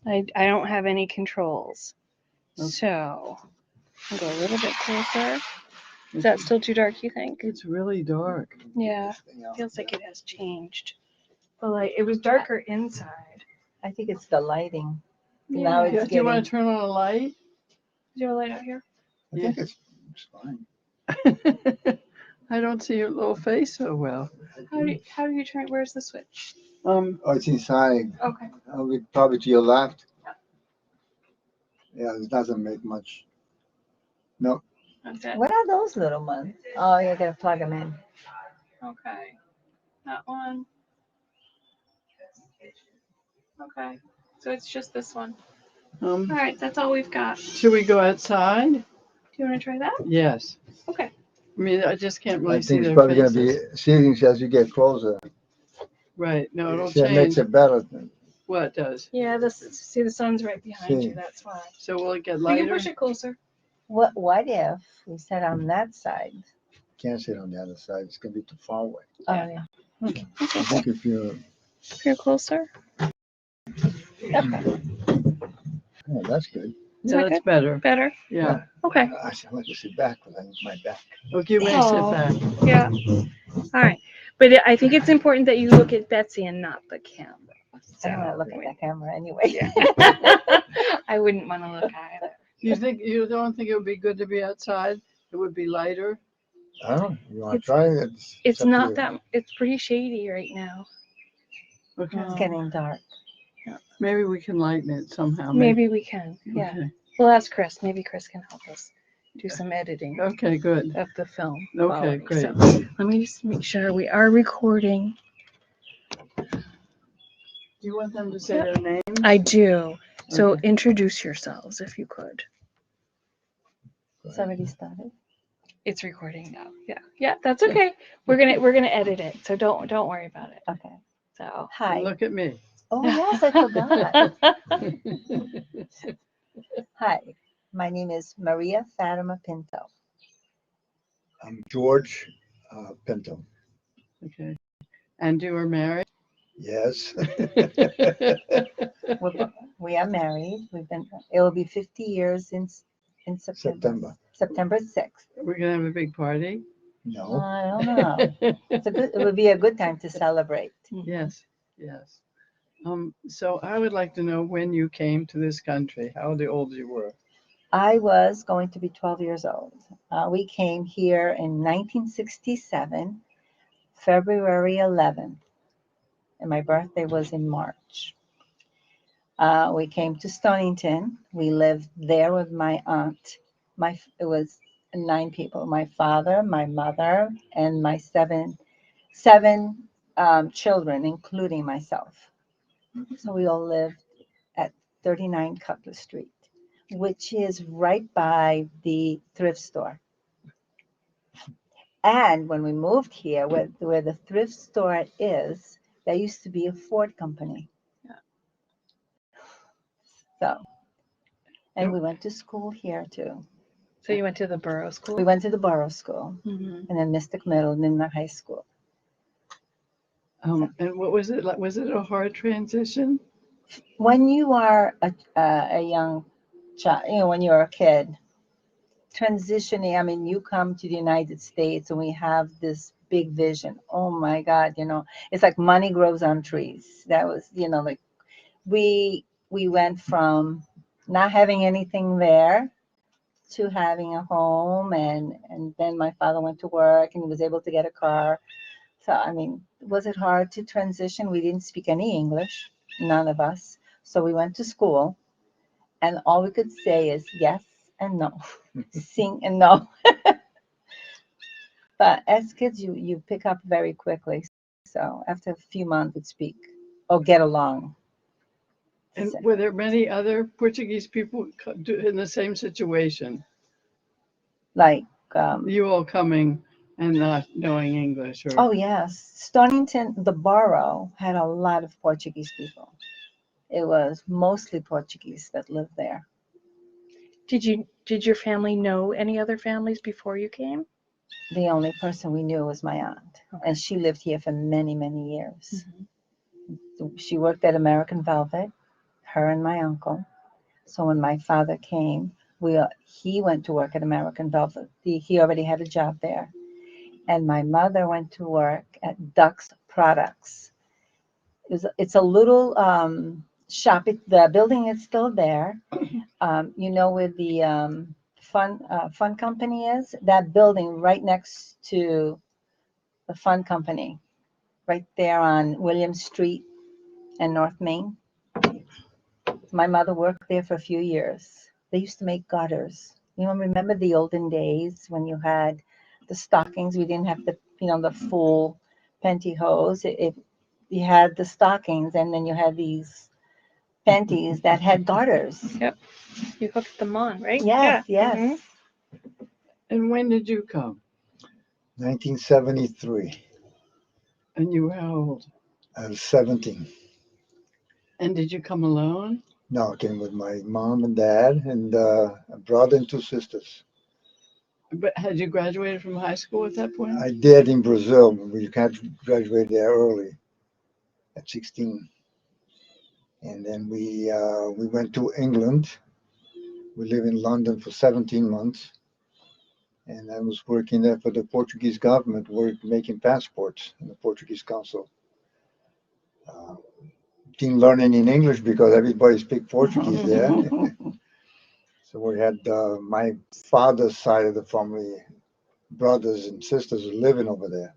I don't have any controls. Okay. So I'll go a little bit closer. Is that still too dark, you think? It's really dark. Yeah. Feels like it has changed. The light, it was darker inside. I think it's the lighting. Yeah. Now it's Do you want getting. to turn on a light? Is there a light out here? I think it's fine. I don't see your little face so well. How do you turn? Where's the switch? Oh, it's inside. Okay. Probably to your left. Yeah, it doesn't make much. No, That's it. What are those little ones? Oh, you're gonna plug them in. Okay. That one. Okay. So it's just this one. All right. That's all we've got. Do Should we go outside? you want to try that? Yes. Okay. I mean, I just can't I really see think it's their probably faces. going to be seeing as you get closer. Right. No, it'll That makes change. it better. What does? Yeah. See the sun's right behind See. you. That's why. So will it get We can lighter? push it closer. What if we sat on that side? Can't sit on the other side. It's going to be too far away. Oh Yeah. yeah. I think if you're, You're closer. Okay. oh, that's good. Is Yeah, that that's good? better. Better. Yeah. Okay. I want to sit back, but I need my back. Okay, you may Oh. sit back. Yeah. All right. But I think it's important that you look at Betsy and not the camera. I don't want to look at that camera anyway. I wouldn't want to look either. You don't think it would be good to be outside? It would be lighter. I don't know. You want to It's- try it? It's up to not you. that. It's pretty shady right now. Okay. It's getting dark. Maybe we can lighten it somehow. Maybe we can. Yeah. Okay. We'll ask Chris. Maybe Chris can help us do some editing Okay, good. of the film. Okay, quality. great. So let me just make sure we are recording. Do you want them to say their names? I do. So Okay. introduce yourselves if you could. It's already started. It's recording now. Yeah. Yeah, that's okay. We're gonna edit it. So don't worry about it. Okay. So Hi. Look at me. Oh yes, I forgot. Hi. My name is Maria Fatima Pinto. I'm George Pinto. Okay. And you were married? Yes. We are married. It will be 50 years in September. September 6th. We're gonna have a big party. No. I don't know. It would be a good time to celebrate. Yes, yes. So I would like to know when you came to this country, how old you were. I was going to be 12 years old. We came here in 1967, February 11th, and my birthday was in March. We came to Stonington. We lived there with my aunt. It was 9 people: my father, my mother, and my seven children, including myself. So we all lived at 39 Cutler Street, which is right by the thrift store. And when we moved here, where the thrift store is, there used to be a Ford company. Yeah. So, and we went to school here too. So you went to the borough school? We went to the borough school Mhm. and then Mystic Middle and then the high school. And what was it like? Was it a hard transition? When you are a young child, when you're a kid, transitioning, I mean, you come to the United States and we have this big vision. Oh my God, it's like money grows on trees. That was, like we went from not having anything there to having a home, and then my father went to work and he was able to get a car. So I mean, was it hard to transition? We didn't speak any English, none of us. So we went to school and all we could say is yes and no, sing and no. But as kids, you pick up very quickly. So after a few months, we'd speak or get along. And So, were there many other Portuguese people in the same situation? like, You all coming and not knowing English, or oh yes, Stonington, the borough had a lot of Portuguese people. It was mostly Portuguese that lived there. Did your family know any other families before you came? The only person we knew was my aunt, and she lived here for many, many years. She worked at American Velvet. her and my uncle. So when my father came, he went to work at American Velvet. He already had a job there. And my mother went to work at Duck's Products. It's a little shop. The building is still there. Where the fun company is? That building right next to the fun company, right there on William Street and North Main. My mother worked there for a few years. They used to make gutters. Remember the olden days when you had the stockings? We didn't have the full pantyhose. You had the stockings, and then you had these panties that had garters. Yep. You hooked them on, right? Yes, Yeah. yes. And when did you come? 1973. And you were how old? I was 17. And did you come alone? No, I came with my mom and dad and a brother and two sisters. But had you graduated from high school at that point? I did in Brazil. We can't graduate there early at 16. And then we went to England. We lived in London for 17 months. And I was working there for the Portuguese government, making passports in the Portuguese consul. Didn't learn any in English because everybody speaks Portuguese there. So we had my father's side of the family, brothers and sisters living over there.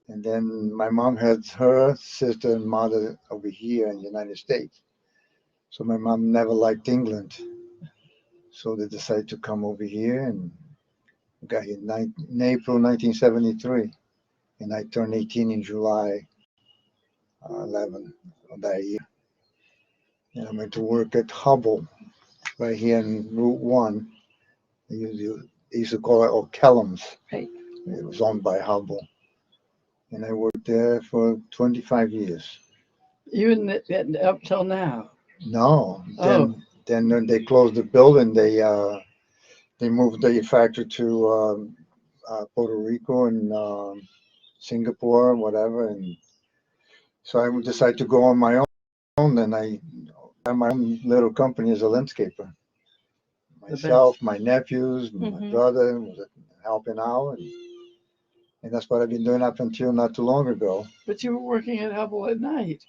And then my mom had her sister and mother over here in the United States. So my mom never liked England. So they decided to come over here and got here in April 1973. And I turned 18 in July 11 of that year. And I went to work at Hubble right here in Route 1. They used to call it O'Callum's. Right. It was owned by Hubble. And I worked there for 25 years. Even up till now? No. Oh. Then when they closed the building, they moved the factory to Puerto Rico and Singapore, whatever. And so I decided to go on my own. And I had my own little company as a landscaper. Myself, my nephews, my brother was helping out. And that's what I've been doing up until not too long ago. But you were working at Hubble at night.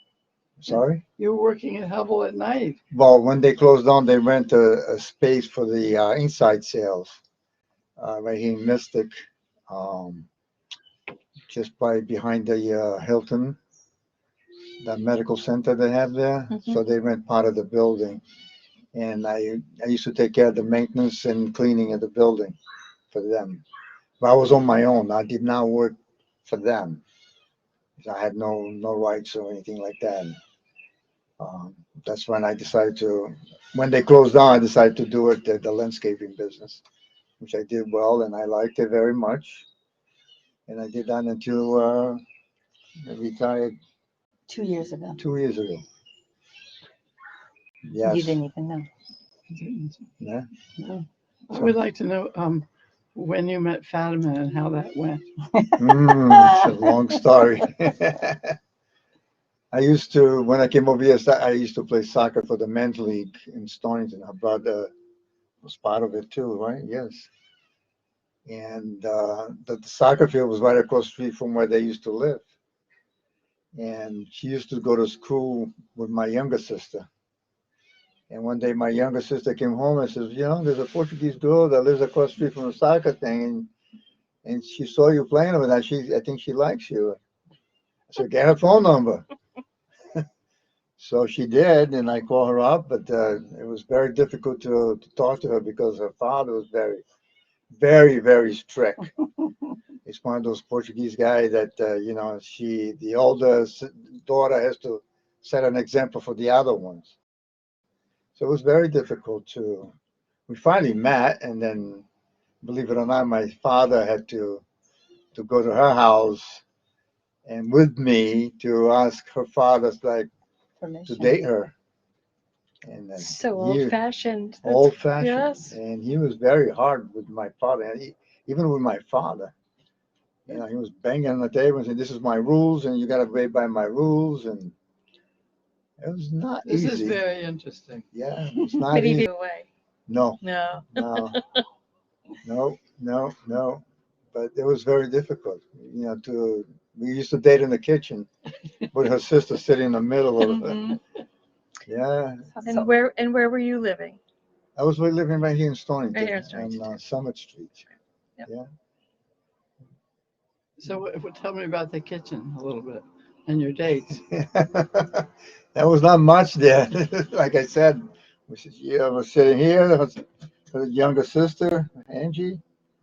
Sorry? You were working at Hubble at night. Well, when they closed down, they rent a space for the inside sales right here in Mystic, just behind the Hilton, that medical center they have there. So they rent part of the building. And I used to take care of the maintenance and cleaning of the building for them. But I was on my own. I did not work for them. I had no rights or anything like that. That's when I decided when they closed down, I decided to do it, the landscaping business, which I did well, and I liked it very much. And I did that until I retired 2 years ago. 2 years ago. Yes. You didn't even know. Yeah. No. I would like to know when you met Fatima and how that went. It's a long story. I used to, when I came over here, I used to play soccer for the men's league in Stonington. Her brother was part of it too, right? Yes. And the soccer field was right across the street from where they used to live. And she used to go to school with my younger sister. And one day my younger sister came home and says, there's a Portuguese girl that lives across the street from the soccer thing. And she saw you playing with her. I think she likes you. I said, get her phone number. So she did, and I called her up, but it was very difficult to talk to her because her father was very, very, very strict. He's one of those Portuguese guys that, the older daughter has to set an example for the other ones. So it was very difficult we finally met, and then, believe it or not, my father had to go to her house and with me to ask her father, to date her. And then So old-fashioned. Old-fashioned. Yes. And he was very hard with my father, and even with my father. He was banging on the table and saying, this is my rules, and you got to obey by my rules. And It was not This is easy. very interesting. Yeah, it's not Many easy. people away. No, No. no, no. But it was very difficult. You know, we used to date in the kitchen with her sister sitting in the middle of it. Mhm. Yeah, And where were you living? I was living right here in Stonington, Right here in Stonington. on Summit Street. Yep. Yeah. So tell me about the kitchen a little bit and your dates. That was not much there. Like I said, I was sitting here. There was her younger sister, Angie,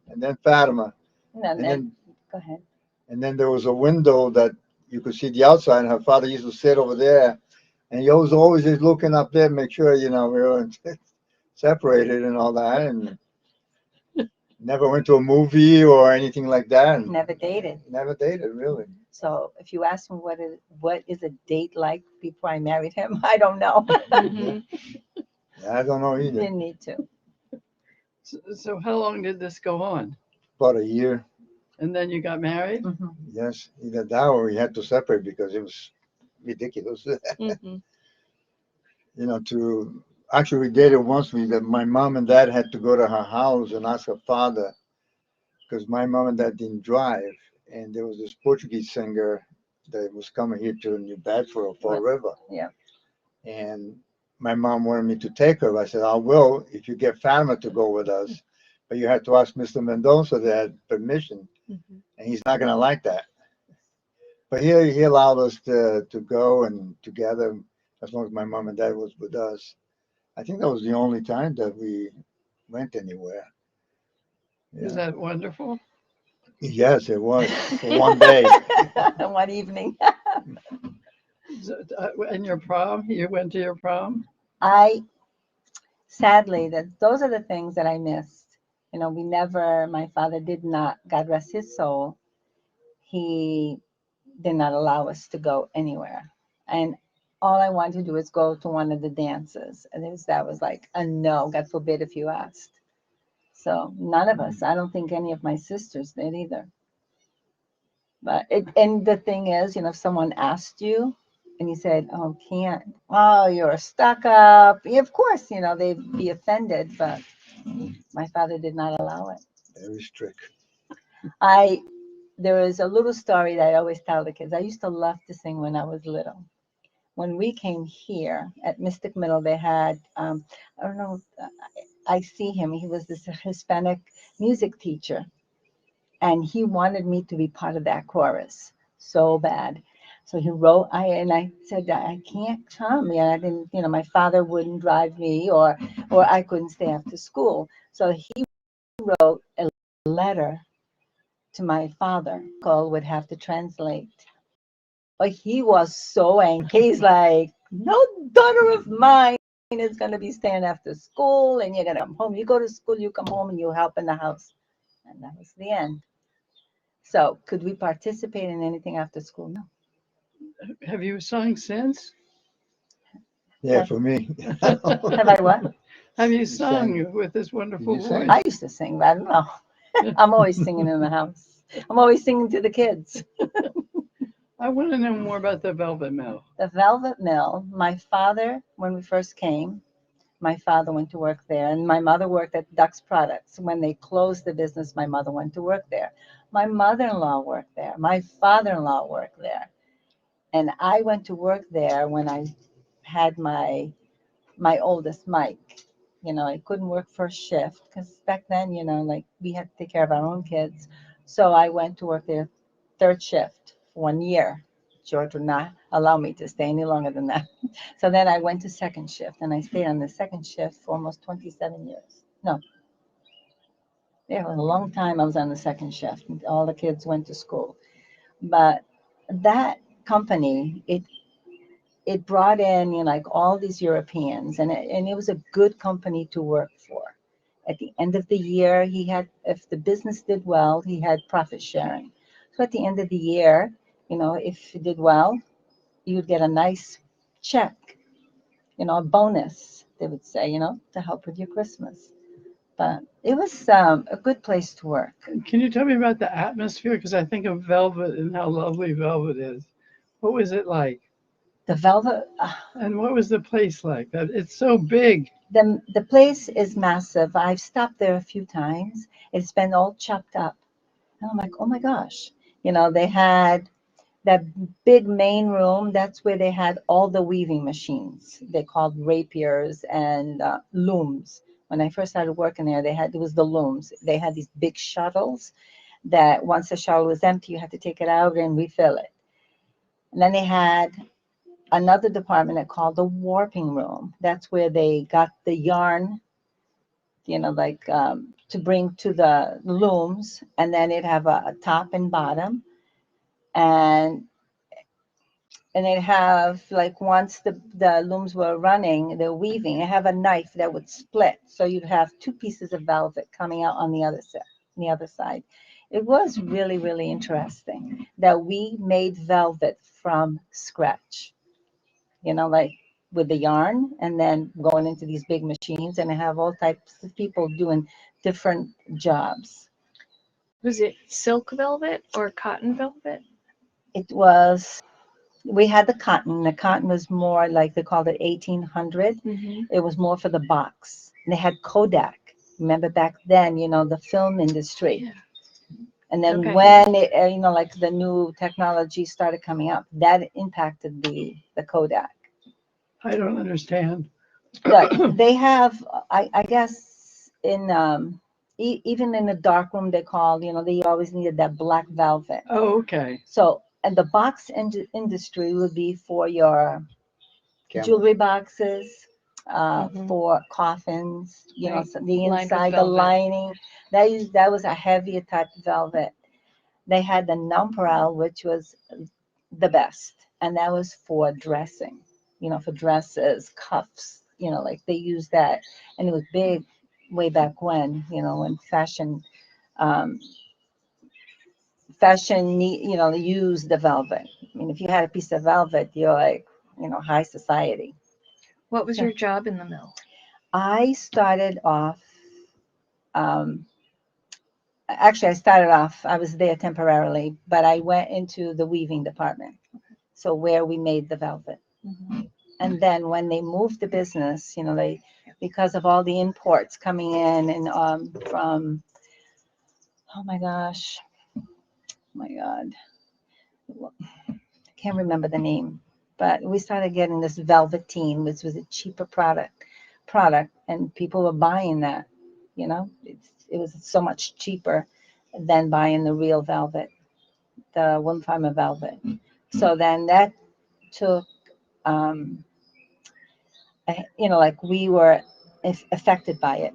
and then Fatima. And And then, then go ahead. and then there was a window that you could see the outside. And her father used to sit over there, and he was always just looking up there, make sure we weren't separated and all that. And never went to a movie or anything like that. And Never dated. never dated really. So if you ask me what is a date like before I married him, I don't know. Mhm. Yeah, I don't know either. Didn't need to. So how long did this go on? About a year. And then you got married? Mhm. Yes, either that or we had to separate because it was ridiculous. Mhm. To actually we dated once. My mom and dad had to go to her house and ask her father because my mom and dad didn't drive, and there was this Portuguese singer that was coming here to New Bedford or Fall River, Yeah. and my mom wanted me to take her. I said I will if you get Fatima to go with us, but you have to ask Mr. Mendoza that permission, Mhm. and he's not gonna like that. But he allowed us to go and together as long as my mom and dad was with us. I think that was the only time that we went anywhere. Is Yeah. that wonderful? Yes, it was for one day. One evening. And your prom? You went to your prom? I sadly those are the things that I missed. My father did not, God rest his soul, he did not allow us to go anywhere. And all I wanted to do is go to one of the dances. And that was like a no, God forbid if you asked. So none of us, I don't think any of my sisters did either. And the thing is, if someone asked you and you said, "Oh, can't," "Oh, you're stuck up," of course, they'd be offended, but my father did not allow it. Very strict. I There is a little story that I always tell the kids. I used to love to sing when I was little. When we came here at Mystic Middle, they had, I don't know, I see him. He was this Hispanic music teacher, and he wanted me to be part of that chorus so bad. So he wrote, I said I can't come. I didn't, my father wouldn't drive me, or I couldn't stay after school. So he wrote a letter to my father. Cole would have to translate. But he was so angry. He's like, "No daughter of mine is going to be staying after school, and you're going to come home. You go to school, you come home, and you help in the house." And that was the end. So could we participate in anything after school? No. Have you sung since? Yeah, for me. Have I what? Have you sang. sung with this wonderful You sang? voice? I used to sing, but I don't know. I'm always singing in the house. I'm always singing to the kids. I want to know more about the Velvet Mill. The Velvet Mill, my father, when we first came, my father went to work there, and my mother worked at Duck's Products. When they closed the business, my mother went to work there. My mother-in-law worked there. My father-in-law worked there. And I went to work there when I had my oldest, Mike. I couldn't work first shift because back then, like we had to take care of our own kids. So I went to work there third shift for 1 year. George would not allow me to stay any longer than that. So then I went to second shift, and I stayed on the second shift for almost 27 years. No, it was a long time I was on the second shift. All the kids went to school. But that company, it brought in, like all these Europeans, and it was a good company to work for. At the end of the year, if the business did well, he had profit sharing. So at the end of the year, if you did well, you would get a nice check, a bonus, they would say, to help with your Christmas. But it was a good place to work. Can you tell me about the atmosphere? Because I think of velvet and how lovely velvet is. What was it like? The velvet, And what was the place like? That it's so big. the place is massive. I've stopped there a few times. It's been all chopped up. And I'm like, oh my gosh. They had that big main room. That's where they had all the weaving machines. They called rapiers and looms. When I first started working there, it was the looms. They had these big shuttles that once the shuttle was empty, you had to take it out and refill it. And then they had another department that called the warping room. That's where they got the yarn, like to bring to the looms, and then it'd have a top and bottom, and they'd have like once the looms were running, they're weaving. They have a knife that would split, so you'd have two pieces of velvet coming out on the other side. It was really, really interesting that we made velvet from scratch. Like with the yarn and then going into these big machines, and I have all types of people doing different jobs. Was it silk velvet or cotton velvet? We had the cotton. The cotton was more like they called it 1800. Mm-hmm. It was more for the box. And they had Kodak. Remember back then, the film industry. Yeah. And then Okay. when it, like the new technology started coming up, that impacted the Kodak. I don't understand. Look, they have, I guess, in even in the dark room, they called, they always needed that black velvet. Oh, okay. So, and the box industry would be for your Camera. jewelry boxes, Mhm. for coffins, Right. so the Lined with inside, the velvet. lining. That was a heavier type of velvet. They had the nonpareil, which was the best, and that was for dressing, for dresses, cuffs, like they used that, and it was big way back when um, used the velvet. I mean, if you had a piece of velvet, you're like, high society. What was your job in the mill? I started off, um, actually, I was there temporarily, but I went into the weaving department. So where we made the velvet. Mm-hmm. And then when they moved the business, because of all the imports coming in and from, oh my gosh, I can't remember the name, but we started getting this velveteen, which was a cheaper product, and people were buying that. It was so much cheaper than buying the real velvet, the one farmer velvet. So then that took, like we were affected by it.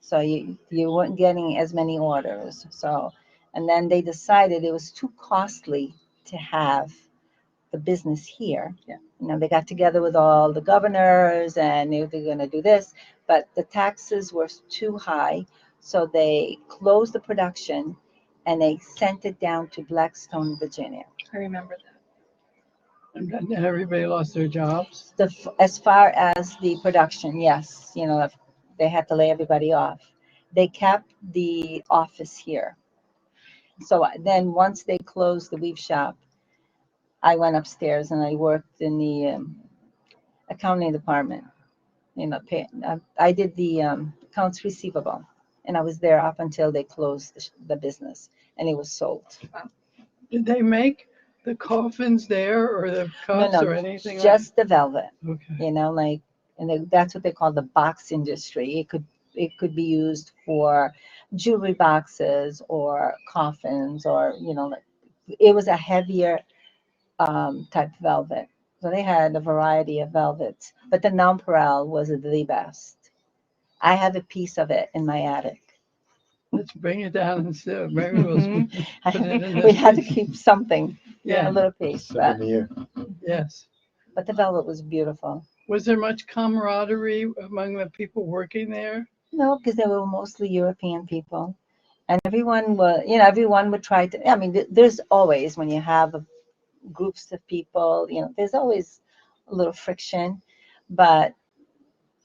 So you weren't getting as many orders. So, and then they decided it was too costly to have the business here. Yeah. They got together with all the governors and they were going to do this, but the taxes were too high. So they closed the production and they sent it down to Blackstone, Virginia. I remember that. And then everybody lost their jobs. As far as the production, yes, they had to lay everybody off. They kept the office here. So then once they closed the weave shop, I went upstairs and I worked in the accounting department. I did the accounts receivable, and I was there up until they closed the business and it was sold. Did they make the coffins there or the cups No, or anything just the velvet. like? Okay. That's what they call the box industry. It could be used for jewelry boxes or coffins, or it was a heavier type velvet. So they had a variety of velvets, but the nonpareil was the best. I have a piece of it in my attic. Let's bring it down and see. Maybe we'll put it in We this had to piece. keep something, a Yeah. little piece, Souvenir. Yes. but the velvet was beautiful. Was there much camaraderie among the people working there? No, because they were mostly European people, and everyone would try to. I mean, there's always when you have groups of people, there's always a little friction, but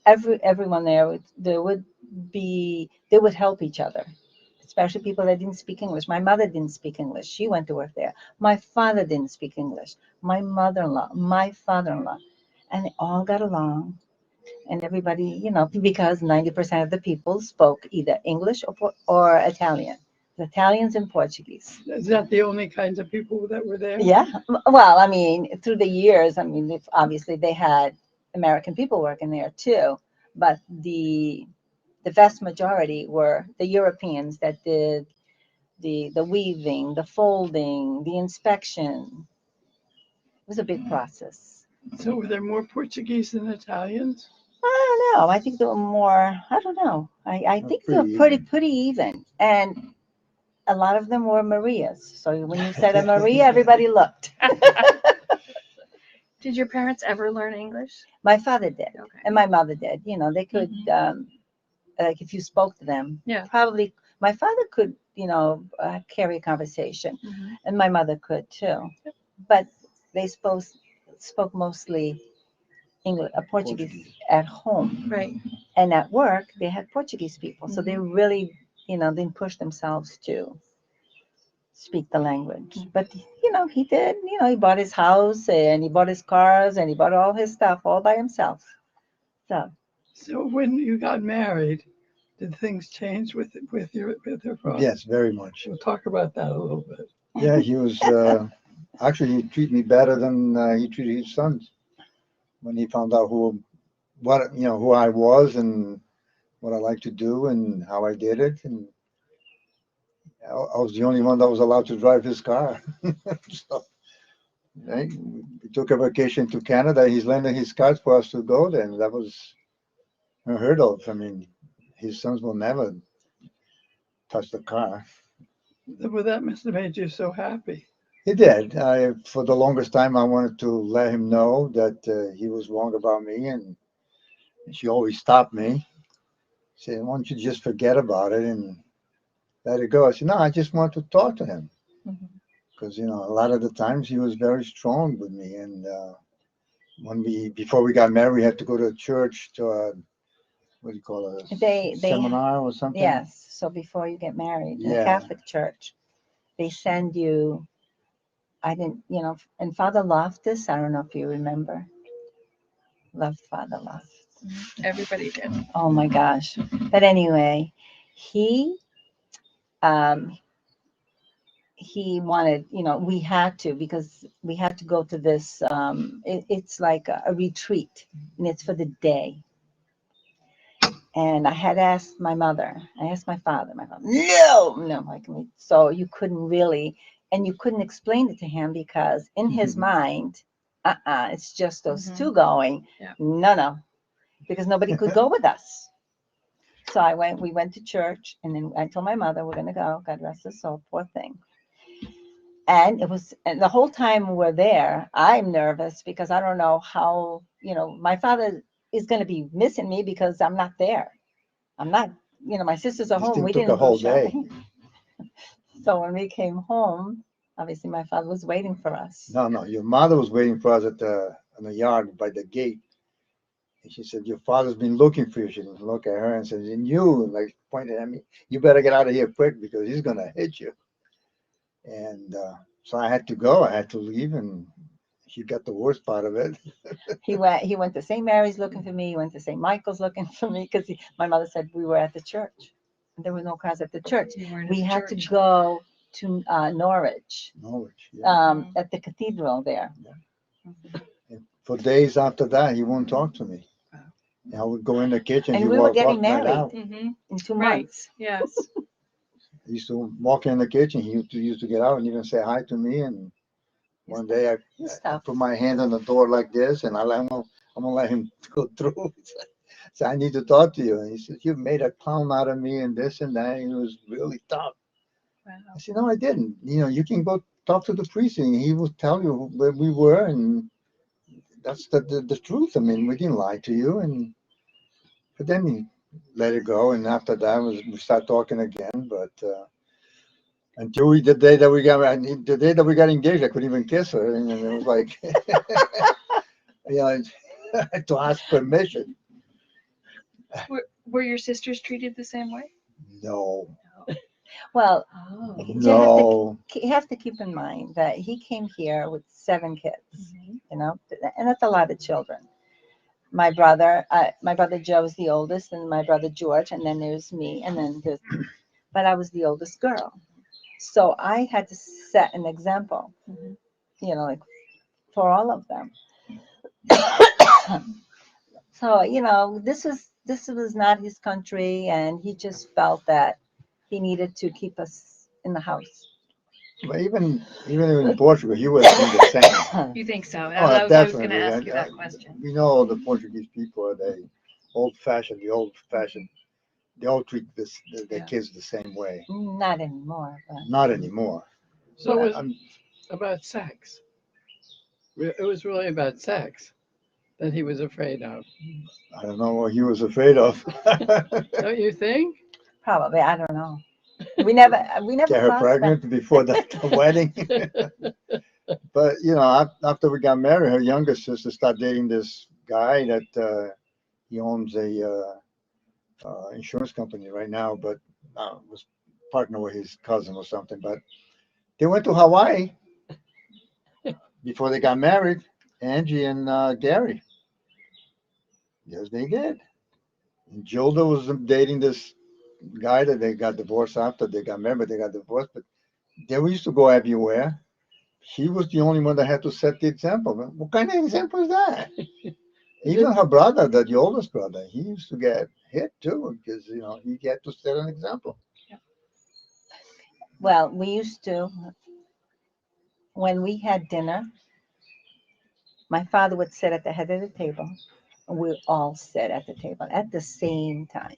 everyone there would help each other. especially people that didn't speak English. My mother didn't speak English. She went to work there. My father didn't speak English. My mother-in-law, my father-in-law, and they all got along. And everybody, because 90% of the people spoke either English or Italian. The Italians and Portuguese. Is that the only kinds of people that were there? Yeah. Well, I mean, through the years, I mean, obviously they had American people working there too, but the vast majority were the Europeans that did the weaving, the folding, the inspection. It was a big process. So were there more Portuguese than Italians? I don't know. I think they were more, I don't know. I think they were pretty pretty even. And a lot of them were Marias. So when you said a Maria, everybody looked. Did your parents ever learn English? My father did. Okay. And my mother did. They could, like if you spoke to them, Yeah. probably my father could, carry a conversation. Mhm. And my mother could too. But they spoke mostly English, Portuguese at home. Right. And at work, they had Portuguese people. So they Mm-hmm. really, didn't push themselves to speak the language. But, he did. He bought his house and he bought his cars and he bought all his stuff all by himself. So when you got married, did things change with your father? Yes, very much. We'll talk about that a little bit. Yeah, he was actually he treated me better than he treated his sons when he found out who I was and what I like to do and how I did it, and I was the only one that was allowed to drive his car. So, right, we took a vacation to Canada. He's lending his car for us to go there, and that was unheard of. I mean, his sons will never touch the car. Well, that must have made you so happy. He did. For the longest time, I wanted to let him know that he was wrong about me, and she always stopped me, saying, "Why don't you just forget about it and let it go?" I said, "No, I just want to talk to him." Because a lot of the times he was very strong with me, and before we got married, we had to go to church to what do you call it, They seminar or something. Yes. So before you get married in a Yeah. Catholic church, they send you, I didn't, and Father Loftus, I don't know if you remember. Loved Father Loftus. Everybody did. Oh my gosh. But anyway, he wanted, we had to, because we had to go to this, it's like a retreat, and it's for the day. And I had asked my mother, I asked my father, no, like, so you couldn't really, and you couldn't explain it to him because in his mind, it's just those two going. Yeah. No, because nobody could go with us. So we went to church, and then I told my mother, we're going to go, God rest his soul, poor thing. And the whole time we're there, I'm nervous because I don't know how, my father is going to be missing me because I'm not there. I'm not, my sisters are This home. thing We took a didn't go whole day. shopping. So when we came home, obviously my father was waiting for us. No, your mother was waiting for us in the yard by the gate. And she said, "Your father's been looking for you." She didn't look at her and said, "And you," like pointed at me, "you better get out of here quick because he's going to hit you." And so I had to go. I had to leave, and she got the worst part of it. He went to St. Mary's looking for me. He went to St. Michael's looking for me because my mother said we were at the church. There were no cars at the church. You weren't at We the had to church. go to Norwich, Norwich, yeah. at the cathedral there. And for days after that, he won't talk to me. And I would go in the kitchen. And He we were walk getting right married out. Mm-hmm. in 2 Right. months. Yes. He used to walk in the kitchen. He used to get out and even say hi to me. And one day I Stuff. put my hand on the door like this, and I'm gonna let him go through. So I need to talk to you. And he said, "You made a clown out of me and this and that." And he was really tough. Wow. I said, "No, I didn't. You can go talk to the priest, and he will tell you where we were, and that's the truth. I mean, we didn't lie to you." But then he let it go, and after that we start talking again. But until the day that we got engaged, I couldn't even kiss her, and it was like, I had to ask permission. Were your sisters treated the same way? No, Well, Oh. No, you have to keep in mind that he came here with 7 kids, Mhm. you know, and that's a lot of children. My brother Joe is the oldest, and my brother George, and then there's me, and then there's, but I was the oldest girl. So I had to set an example, Mhm. you know, like for all of them. So, you know, this was not his country, and he just felt that he needed to keep us in the house. but even in Portugal, he would have been the same. You think so? Oh, I was going to definitely. ask you that question. We know the Portuguese people are they old fashioned, the old fashioned. They all treat their Yeah. kids the same way. Not anymore, but Not anymore. So it was I'm, about sex. It was really about sex that he was afraid of. I don't know what he was afraid of. Don't you think? probably I don't know. We never Get her crossed that. pregnant before the wedding. But after we got married, her younger sister started dating this guy that he owns a insurance company right now, but was partner with his cousin or something. But they went to Hawaii before they got married. Angie and Gary. Yes, they did. And Gilda was dating this guy that they got divorced after they got married. They got divorced, but they used to go everywhere. He was the only one that had to set the example. What kind of example is that? Even her brother, the oldest brother, he used to get hit too because he had to set an example. Well, we used to when we had dinner. My father would sit at the head of the table, and we all sit at the table at the same time,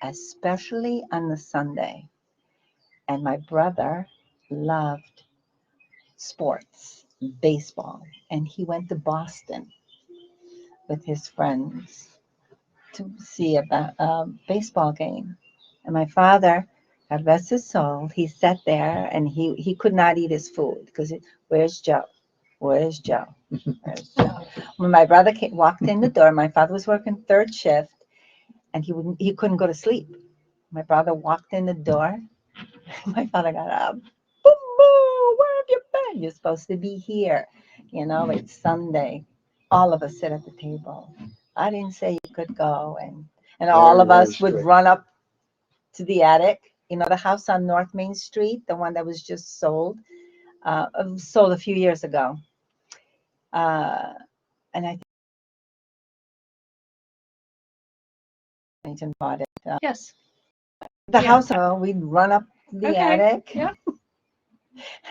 especially on the Sunday. And my brother loved sports, baseball, and he went to Boston with his friends to see a baseball game. And my father, God rest his soul, he sat there and he could not eat his food because where's Joe? Where's Joe? Where's Joe? When my brother walked in the door, my father was working third shift, and he couldn't go to sleep. My brother walked in the door. My father got up. Boo, boo, where have you been? You're supposed to be here. It's Sunday. All of us sit at the table. I didn't say you could go, and all Very, of very us would strict. run up to the attic. The house on North Main Street, the one that was just sold a few years ago. And I think Stonington bought it. Yes. The Yeah. house, we'd run up the Okay. attic. Yeah.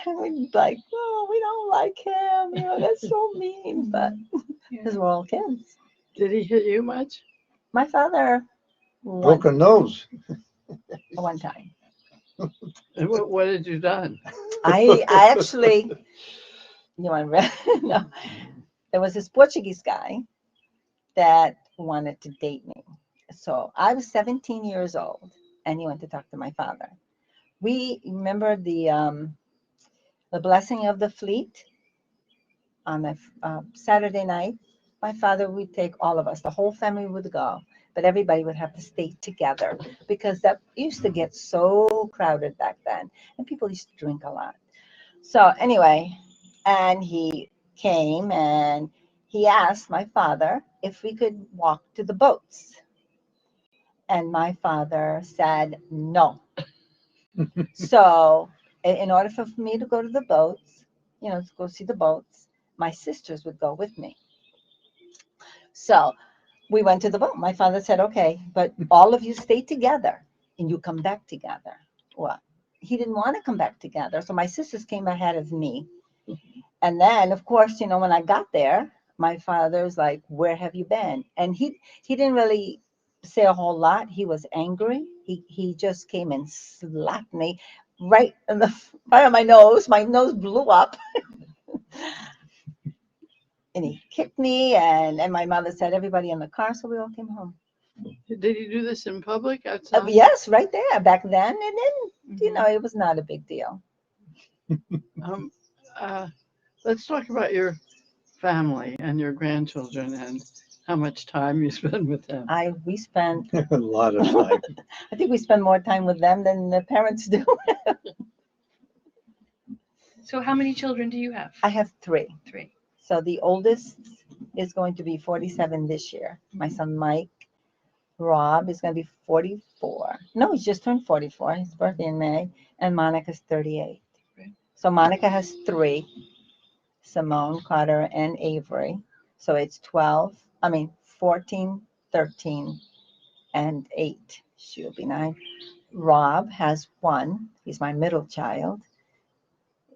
And we'd be like, oh, we don't like him. That's so mean. But because we're all kids. Did he hit you much? My father, Broke her nose. one time. And what had you done? I actually, you want to no, there was this Portuguese guy that wanted to date me. So I was 17 years old, and he went to talk to my father. We remember the blessing of the fleet on a Saturday night. My father would take all of us, the whole family would go, but everybody would have to stay together because that used to get so crowded back then, and people used to drink a lot. So anyway, and he came and he asked my father if we could walk to the boats. And my father said no. So in order for me to go to the boats, to go see the boats, my sisters would go with me. So we went to the boat. My father said, okay, but all of you stay together and you come back together. Well, he didn't want to come back together. So my sisters came ahead of me. And then, of course, when I got there, my father's like, where have you been? And he didn't really say a whole lot. He was angry. He just came and slapped me right in the front of my nose. My nose blew up. And he kicked me, and my mother said, everybody in the car, so we all came home. Did he do this in public outside? Yes, right there back then. And then, Mhm. it was not a big deal. Um, uh, let's talk about your family and your grandchildren and how much time you spend with them. We spend, A lot of time. I think we spend more time with them than the parents do. So how many children do you have? I have three. Three. So the oldest is going to be 47 this year. My son Mike. Rob is going to be 44. No, he's just turned 44. His birthday in May. And Monica's 38. Right. So Monica has three, Simone, Carter, and Avery. So it's 14, 13, and 8. She'll be 9. Rob has one. He's my middle child.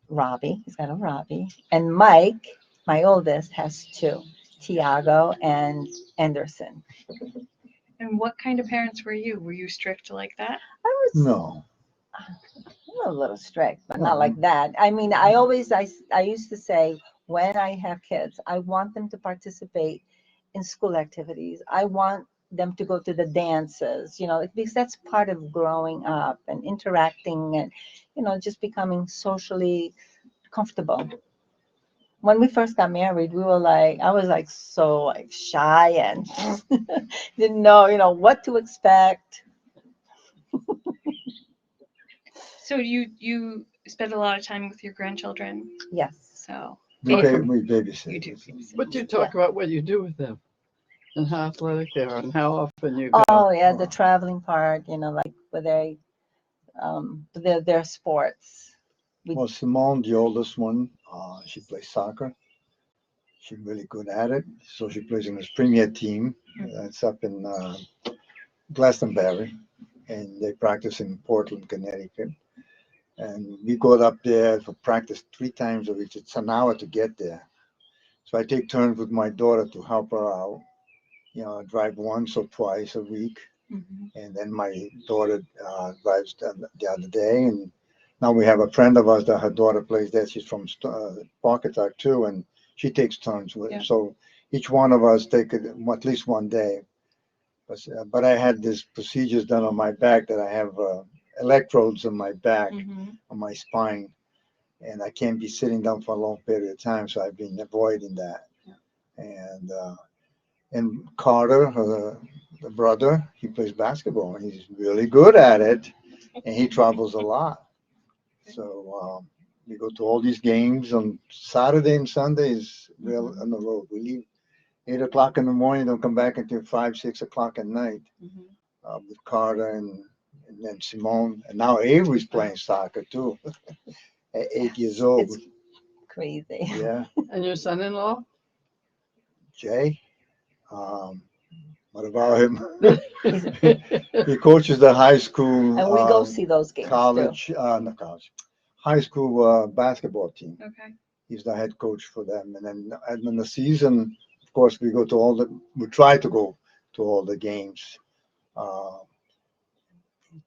Robbie. He's got a Robbie. And Mike, my oldest, has 2. Tiago and Anderson. And what kind of parents were you? Were you strict like that? I was No. a little strict, but not like that. I mean, I used to say, when I have kids, I want them to participate in school activities. I want them to go to the dances, because that's part of growing up and interacting and, just becoming socially comfortable. When we first got married, I was so shy and didn't know, what to expect. So you spend a lot of time with your grandchildren. Yes. So We Okay. we babysit. you do. But you talk about what you do with them and how athletic they are and how often you go. Oh yeah, the traveling part, like where they their sports. Well, Simone, the oldest one, she plays soccer. She's really good at it. So she plays in this premier team. It's up in Glastonbury, and they practice in Portland, Connecticut. And we go up there for practice 3 times a week. It's an hour to get there. So I take turns with my daughter to help her out. Drive once or twice a week. And then my daughter drives the other day. And now we have a friend of ours that her daughter plays there. She's from Pawcatuck too, and she takes turns with. Yeah. So each one of us take it at least one day. But I had these procedures done on my back that I have electrodes on my back, on my spine, and I can't be sitting down for a long period of time. So I've been avoiding that. And Carter, the brother, he plays basketball and he's really good at it, and he travels a lot. So we go to all these games on Saturday and Sundays. We're on the road. We leave 8 o'clock in the morning, don't come back until 5, 6 o'clock at night with Carter and then Simone. And now Avery's playing soccer too at 8 years old. It's crazy. Yeah. And your son-in-law? Jay. What about him? He coaches the high school. And we go see those games college, not college, high school basketball team. Okay. He's the head coach for them. And then in the season, of course, we try to go to all the games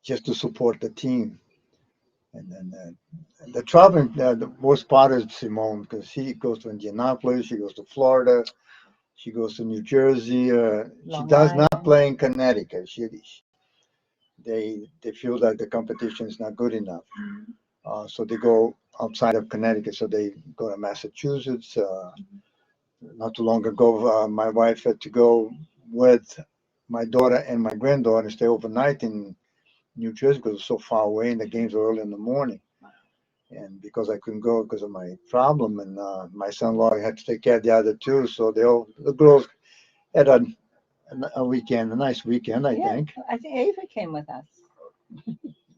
just to support the team. And then the traveling, the worst part is Simone, because she goes to Indianapolis, she goes to Florida, she goes to New Jersey. She Long does not Island. play in Connecticut. They feel that the competition is not good enough. So they go outside of Connecticut. So they go to Massachusetts. Not too long ago, my wife had to go with my daughter and my granddaughter, stay overnight in New Jersey because it's so far away and the games are early in the morning. And because I couldn't go because of my problem, and my son-in-law had to take care of the other 2, so the girls had a weekend, a nice weekend, I think. I think Avery came with us.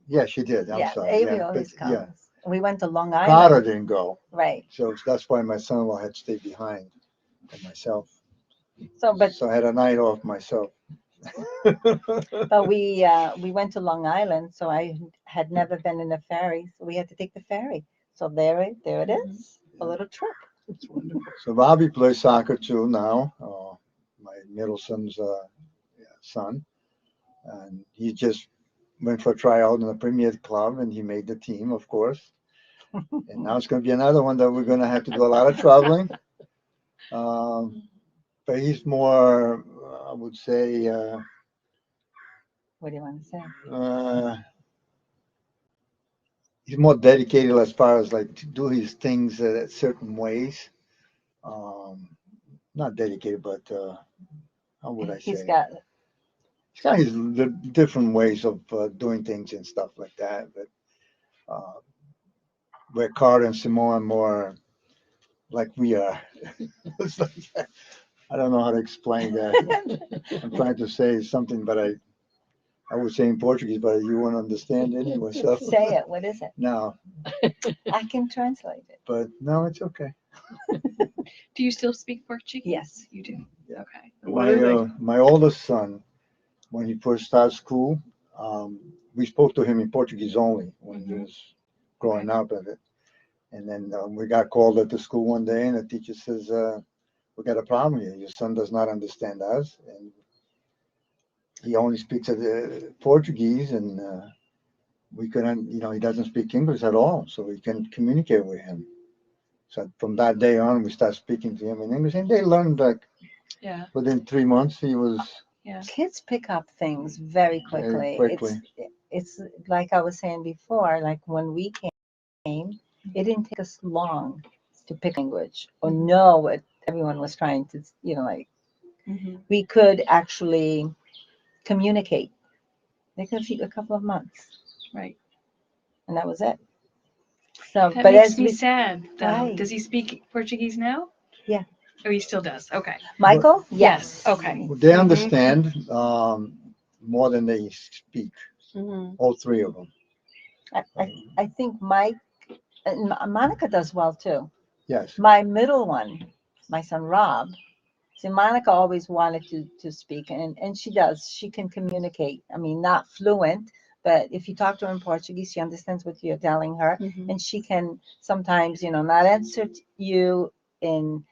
Yeah, she did. I'm Yeah, sorry. Avery Yeah, always but, comes. yeah. We went to Long Island. Carter didn't go, Right. so that's why my son-in-law had to stay behind and myself. But So I had a night off myself. we went to Long Island, so I had never been in a ferry, so we had to take the ferry. So there it is, a little trip. It's wonderful. So Bobby plays soccer too now. My middle son's son, and he just went for a tryout in the Premier Club, and he made the team, of course. And now it's going to be another one that we're going to have to do a lot of traveling. But he's more, I would say, What do you want to say? he's more dedicated as far as like to do his things certain ways. Not dedicated, but how would I say? He's got, He's got his different ways of doing things and stuff like that. But where Carter and Simone are more like we are. It's like that. I don't know how to explain that. I'm trying to say something, but I would say in Portuguese, but you won't understand anyway. So say it. What is it? no, I can translate it. but no, it's okay. Do you still speak Portuguese? Yes. You do. Yeah. Okay. What are they? My oldest son, when he first started school, we spoke to him in Portuguese only when he Mhm. was growing up at it. And then we got called at the school one day, and the teacher says, "We got a problem here. Your son does not understand us, and he only speaks Portuguese, and we couldn't, he doesn't speak English at all, so we can communicate with him." So from that day on, we started speaking to him in English, and they learned like Yeah. within 3 months he was Yeah. Kids pick up things very very quickly. quickly. It's like I was saying before, like when we came, it didn't take us long to pick language or know what everyone was trying to, like Mm-hmm. we could actually communicate. Like a couple of months, Right. and that was it. So, That but makes as me we, sad, though. Right. Does he speak Portuguese now? Yeah. Oh, he still does. Okay. Michael, Yes. yes, Okay. They Mhm. understand more than they speak. Mm-hmm. All three of them. I think Mike and Monica does well too. Yes. My middle one, my son Rob. See, Monica always wanted to speak, and she does. She can communicate. I mean, not fluent, but if you talk to her in Portuguese, she understands what you're telling her, Mm-hmm. and she can sometimes, not answer you in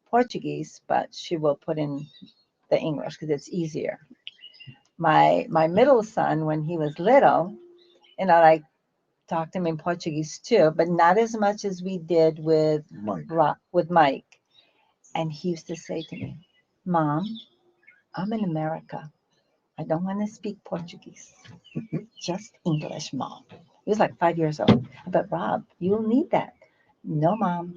Portuguese, but she will put in the English because it's easier. My middle son, when he was little, I talked to him in Portuguese too, but not as much as we did with Mike. with Mike. And he used to say to me, "Mom, I'm in America. I don't want to speak Portuguese, just English, Mom." He was like 5 years old. But Rob, you'll need that. No, Mom.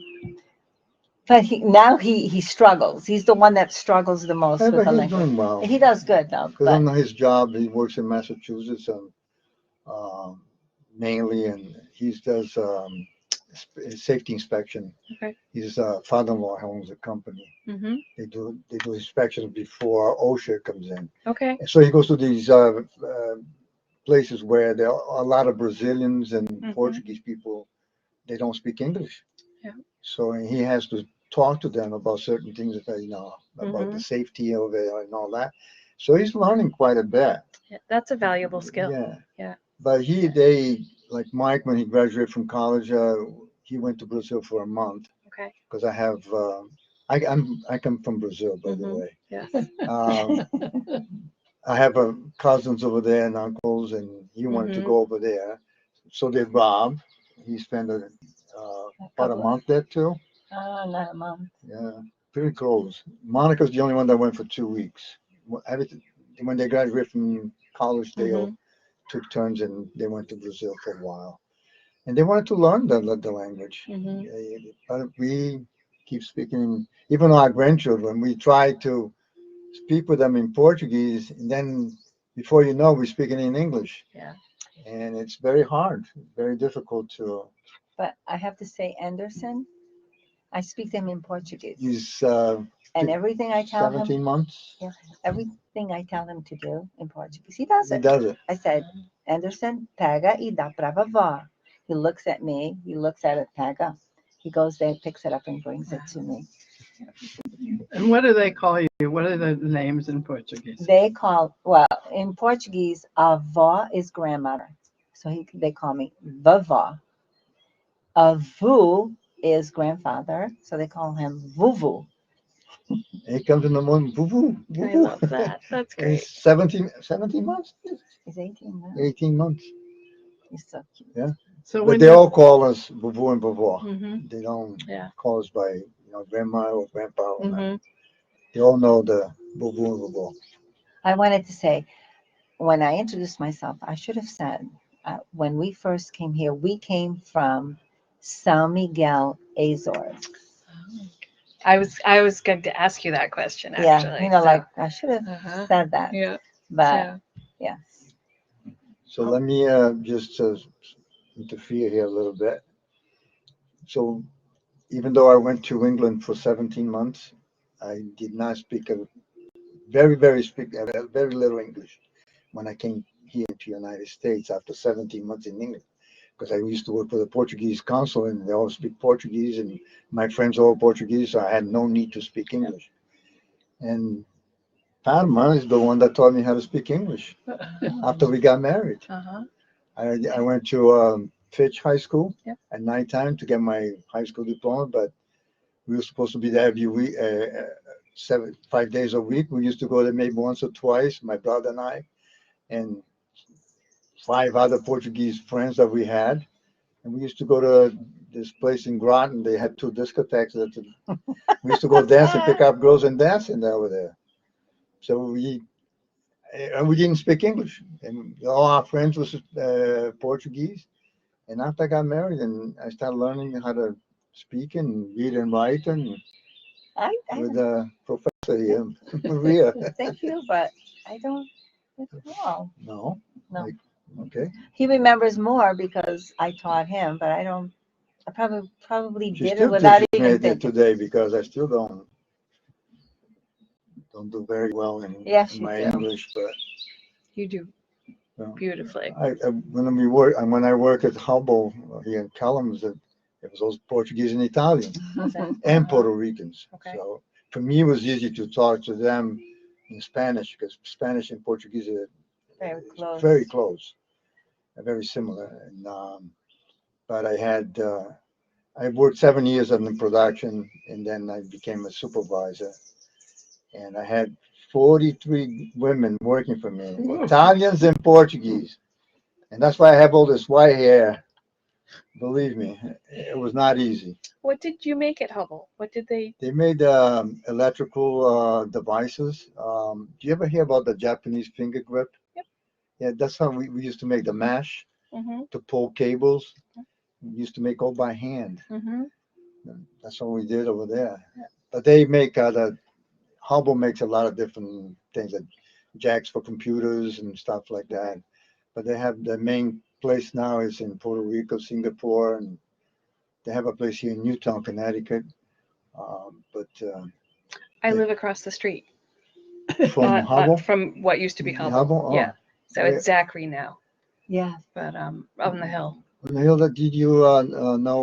But he struggles. He's the one that struggles the most Yeah, with but the he's language. doing well. He does good though. Because But on his job, he works in Massachusetts and mainly, and he does safety inspection. Okay. His father-in-law owns a company. Mm-hmm. They do inspections before OSHA comes in. Okay. And so he goes to these places where there are a lot of Brazilians and Mhm. Portuguese people. They don't speak English. Yeah. So he has to talk to them about certain things that about the Mhm. safety of it and all that. So he's learning quite a bit. Yeah, that's a valuable skill. Yeah. Yeah. But they like Mike when he graduated from college. He went to Brazil for a month Okay. because I have. I come from Brazil, by the Mhm. way. Yes. I have cousins over there and uncles, and he wanted to Mhm. go over there. So did Rob. He spent about a month there too. not a mom. Yeah, pretty close. Monica's the only one that went for 2 weeks. Everything, when they graduated from college, they all Mhm. took turns and they went to Brazil for a while. And they wanted to learn the language. Mhm. But we keep speaking, even our grandchildren, we try to speak with them in Portuguese, and then before you know, we're speaking in English. Yeah. And it's very hard, very difficult to But I have to say, Anderson, I speak to him in Portuguese. use And everything I tell him, 17 months. yeah, everything I tell him to do in Portuguese, he does He it. does it. I said, Anderson, pega e dá pra vovó. He looks at me, he looks at it, pega. He goes there, picks it up, and brings it to me. And what do they call you? What are the names in Portuguese? Well, in Portuguese, avó is grandmother. So they call me vovó. Avô is grandfather. So they call him vuvu. And he comes in the morning, boo boo, boo I boo. love that. That's And great. he's 17 months, He's 18 now. 18 months. He's so cute. So But when they you, all call us boo boo and boo. Mhm. They don't Yeah. call us by grandma or grandpa. Or Mhm. They all know the boo boo and boo. I wanted to say, when I introduced myself, I should have said, when we first came here, we came from São Miguel, Azores. I was going to ask you that question Yeah, actually. you know, so, like I should have uh-huh. said that, Yeah. but So, yes. So let me just interfere here a little bit. So even though I went to England for 17 months, I did not speak a very little English when I came here to United States after 17 months in England. Because I used to work for the Portuguese consul and they all speak Portuguese and my friends are all Portuguese, so I had no need to speak English. And Fatima is the one that taught me how to speak English after we got married. uh-huh. I went to Fitch High School Yep. at nighttime to get my high school diploma, but we were supposed to be there every week, 5 days a week. We used to go there maybe once or twice, my brother and I, and 5 other Portuguese friends that we had. And we used to go to this place in Groton. They had 2 discotheques. We used to go dance and pick up girls and dancing over there. So we didn't speak English, and all our friends was Portuguese. And after I got married, and I started learning how to speak and read and write, and I with Professor here, Maria. thank you, but I don't know. No, No. like, okay. He remembers more because I taught him, but I don't. I probably She did it still without teaches me even it thinking. today because I still don't do very well Yes, in you my do. English, but You do well, beautifully. when I work at Hubble here in Callums, it was also Portuguese and Italian and Puerto Ricans. Okay. So for me, it was easy to talk to them in Spanish because Spanish and Portuguese are Very close. very close, and very similar. And but I worked 7 years in the production, and then I became a supervisor, and I had 43 women working for me, Italians and Portuguese, and that's why I have all this white hair. Believe me, it was not easy. What did you make at Hubble? What did they? They made electrical devices. Do you ever hear about the Japanese finger grip? Yep. Yeah, that's how we used to make the mash Mm-hmm. to pull cables. We used to make all by hand. Mm-hmm. That's what we did over there. But they make Hubble makes a lot of different things, like jacks for computers and stuff like that. But they have the main place now is in Puerto Rico, Singapore, and they have a place here in Newtown, Connecticut. But I live across the street from Hubble, from what used to be Hubble. Hubble, oh, Yeah. So it's Zachary now, Yeah. but on the hill. on the hill that did you know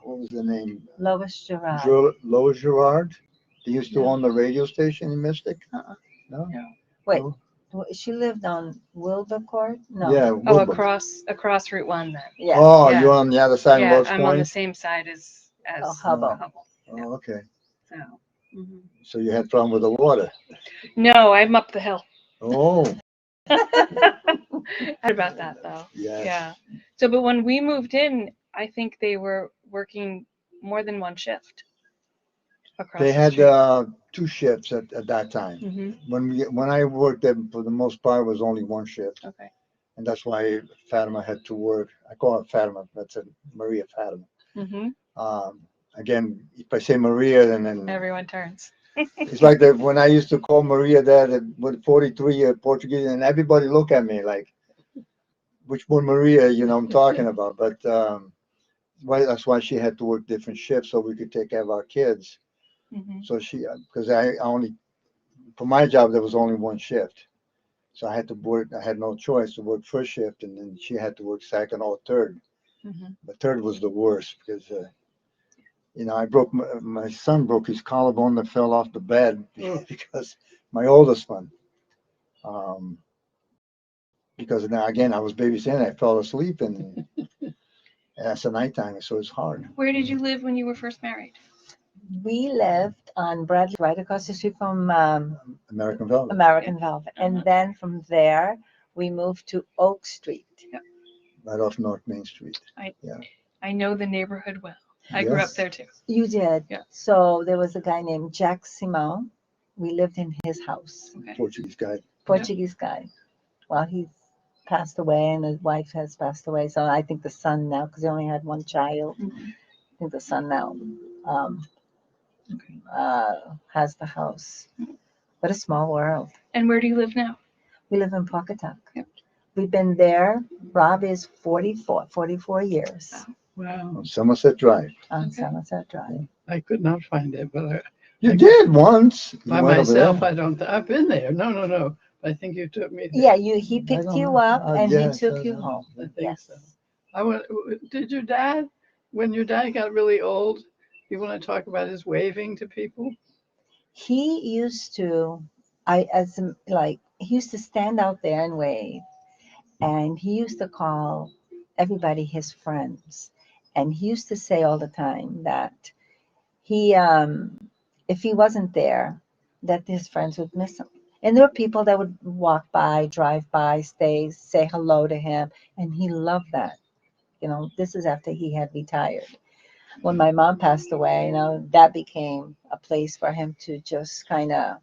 what was the name? Lois Gerard. Lois Gerard. They used to No. own the radio station in Mystic. Uh-uh. No. No. Wait, No? she lived on Wilbercourt? No. Yeah. Oh, Wilbur. across Route 1 then. Yeah. Oh, Yeah. you're on the other side of Yeah, Lowe's I'm on the Point. same side as Oh, Hubble. Hubble. Oh, okay. So. Mhm. So you had problem with the water. No, I'm up the hill. Oh, How about that though? yes. Yeah. So, but when we moved in, I think they were working more than one shift across They the had street. 2 shifts at that time. Hmm. When I worked there, for the most part, it was only 1 shift, Okay. and that's why Fatima had to work. I call her Fatima. That's a Maria Fatima. Hmm. Again, if I say Maria, then Everyone turns. it's like that when I used to call Maria that with 43 Portuguese, and everybody look at me like, which one Maria, I'm talking about. But that's why she had to work different shifts so we could take care of our kids. Hmm. So because I only, for my job, there was only 1 shift. So I had to work, I had no choice to work first shift, and then she had to work second or third. Hmm. But third was the worst because, I broke, my son broke his collarbone that fell off the bed because my oldest one, um, because now again, I was babysitting, I fell asleep and that's a nighttime, so it's hard. Where did you live when you were first married? We lived on Bradley, right across the street from American Velvet. American Velvet. And then from there, we moved to Oak Street. Right off North Main Street. I know the neighborhood well. I grew up Yes. there too. You did? Yeah. So there was a guy named Jack Simão. We lived in his house. Okay. Portuguese guy. Portuguese guy. Well, he's passed away and his wife has passed away. So I think the son now, because he only had one child, Mhm. I think the son now. Um, has the house. What a small world. And where do you live now? We live in Pawcatuck. Yep. We've been there. Rob is 44 years Wow. On Somerset Drive. on Okay. Somerset Drive. I could not find it, but You I- did once. You by went over myself, there. I don't, I've been there. No. I think you took me there. Yeah, he I picked don't you know. up and Yeah, he took so- you home. I think Yes. so. Did your dad, when your dad got really old, you want to talk about his waving to people? He used to, he used to stand out there and wave, and he used to call everybody his friends, and he used to say all the time that he, if he wasn't there, that his friends would miss him. And there were people that would walk by, drive by, stay, say hello to him, and he loved that. This is after he had retired. When my mom passed away, that became a place for him to just kind of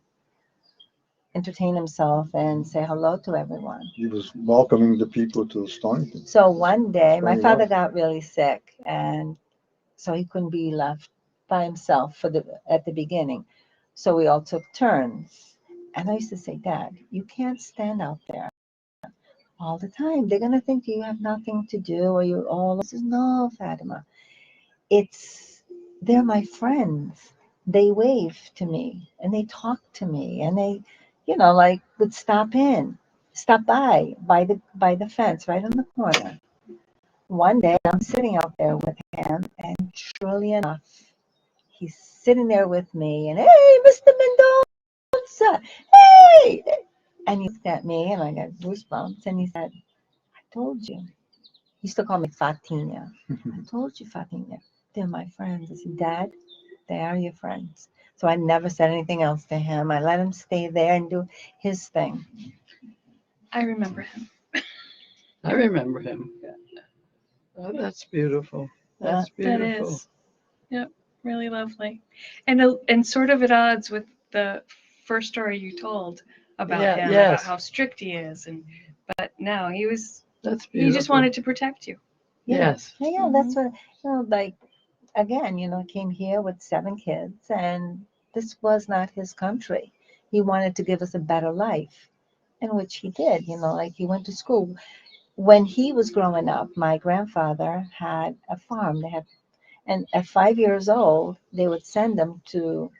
entertain himself and say hello to everyone. He was welcoming the people to Stonington. So one day, my Very father well. got really sick, and so he couldn't be left by himself at the beginning. So we all took turns. And I used to say, Dad, you can't stand out there all the time. They're gonna think you have nothing to do or you're all. He says, no, Fatima. They're my friends. They wave to me and they talk to me and they, would stop by the fence right on the corner. One day I'm sitting out there with him, and truly enough, he's sitting there with me, and hey, Mr. Mendoza, hey! And he looked at me, and I got goosebumps, and he said, I told you. He used to call me Fatina. I told you, Fatima, they're my friends. I said, Dad, they are your friends. So I never said anything else to him. I let him stay there and do his thing. I remember him. I remember him. Oh, that's beautiful. That's That beautiful. is. Yep. Really lovely. And sort of at odds with the first story you told about Yeah, him, yes. about how strict he is. But no, he That's beautiful. just wanted to protect you. Yes. Yeah, that's what, again, came here with 7 kids, and this was not his country. He wanted to give us a better life, in which he did. He went to school. When he was growing up, my grandfather had a farm. And at 5 years old, they would send him to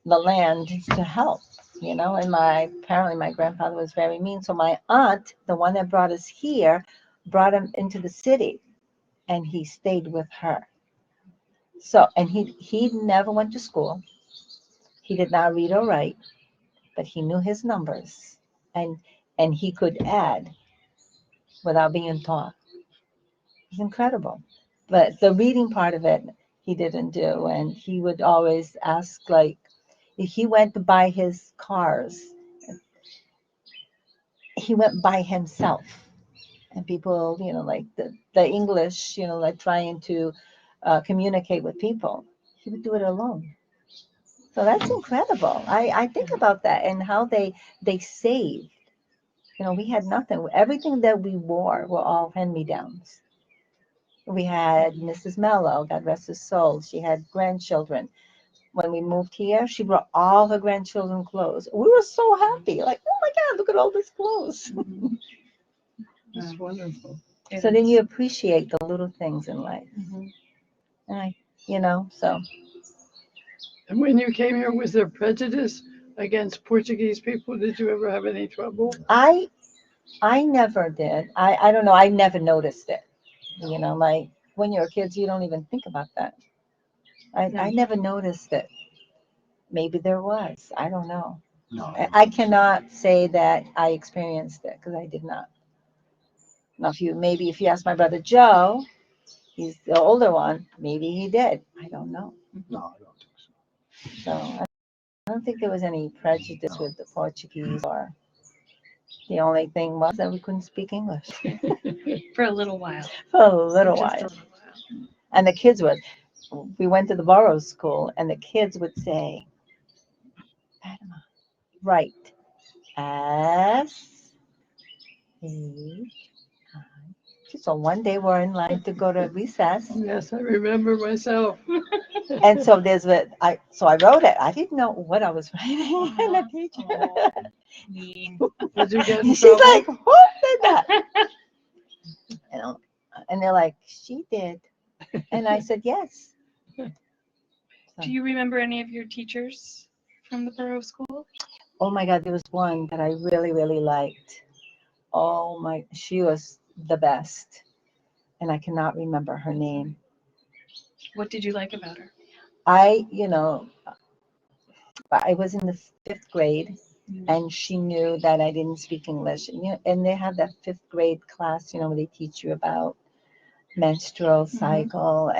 the land to help. And apparently my grandfather was very mean. So my aunt, the one that brought us here, brought him into the city, and he stayed with her. So, and he never went to school. He did not read or write, but he knew his numbers, and he could add without being taught. It's incredible. But the reading part of it, he didn't do. And he would always ask, if he went to buy his cars, he went by himself. And people, like the English, like trying to communicate with people, he would do it alone. So that's incredible. I think about that and how they saved. We had nothing. Everything that we wore were all hand-me-downs. We had Mrs. Mello, God rest his soul. She had grandchildren. When we moved here, she brought all her grandchildren clothes. We were so happy. Like, oh my God, look at all these clothes. That's wonderful. So then you appreciate the little things in life. Mhm. And so And when you came here, was there prejudice against Portuguese people? Did you ever have any trouble? I never did. I don't know. I never noticed it. Like when you're kids, you don't even think about that. I never noticed it. Maybe there was. I don't know. No. I cannot say that I experienced it because I did not. Now, if you ask my brother Joe, he's the older one, maybe he did. I don't know. No, I don't think so. So I don't think there was any prejudice with the Portuguese, or the only thing was that we couldn't speak English For a little while. for a little Just a while. little while. And the kids we went to the borough school, and the kids would say, Fatima, write S H I. So one day we're in line to go to recess. Yes, I remember myself. And so there's what so I wrote it. I didn't know what I was writing, and the teacher, Mean. Did you get in she's trouble? like, "Who did that?" You know, and they're like, "She did," and I said, "Yes." Do you remember any of your teachers from the borough school? Oh my God, there was one that I really, really liked. Oh my, she was the best, and I cannot remember her name. What did you like about her? You know, I was in the 5th grade, and she knew that I didn't speak English. And, and they have that 5th grade class, where they teach you about menstrual cycle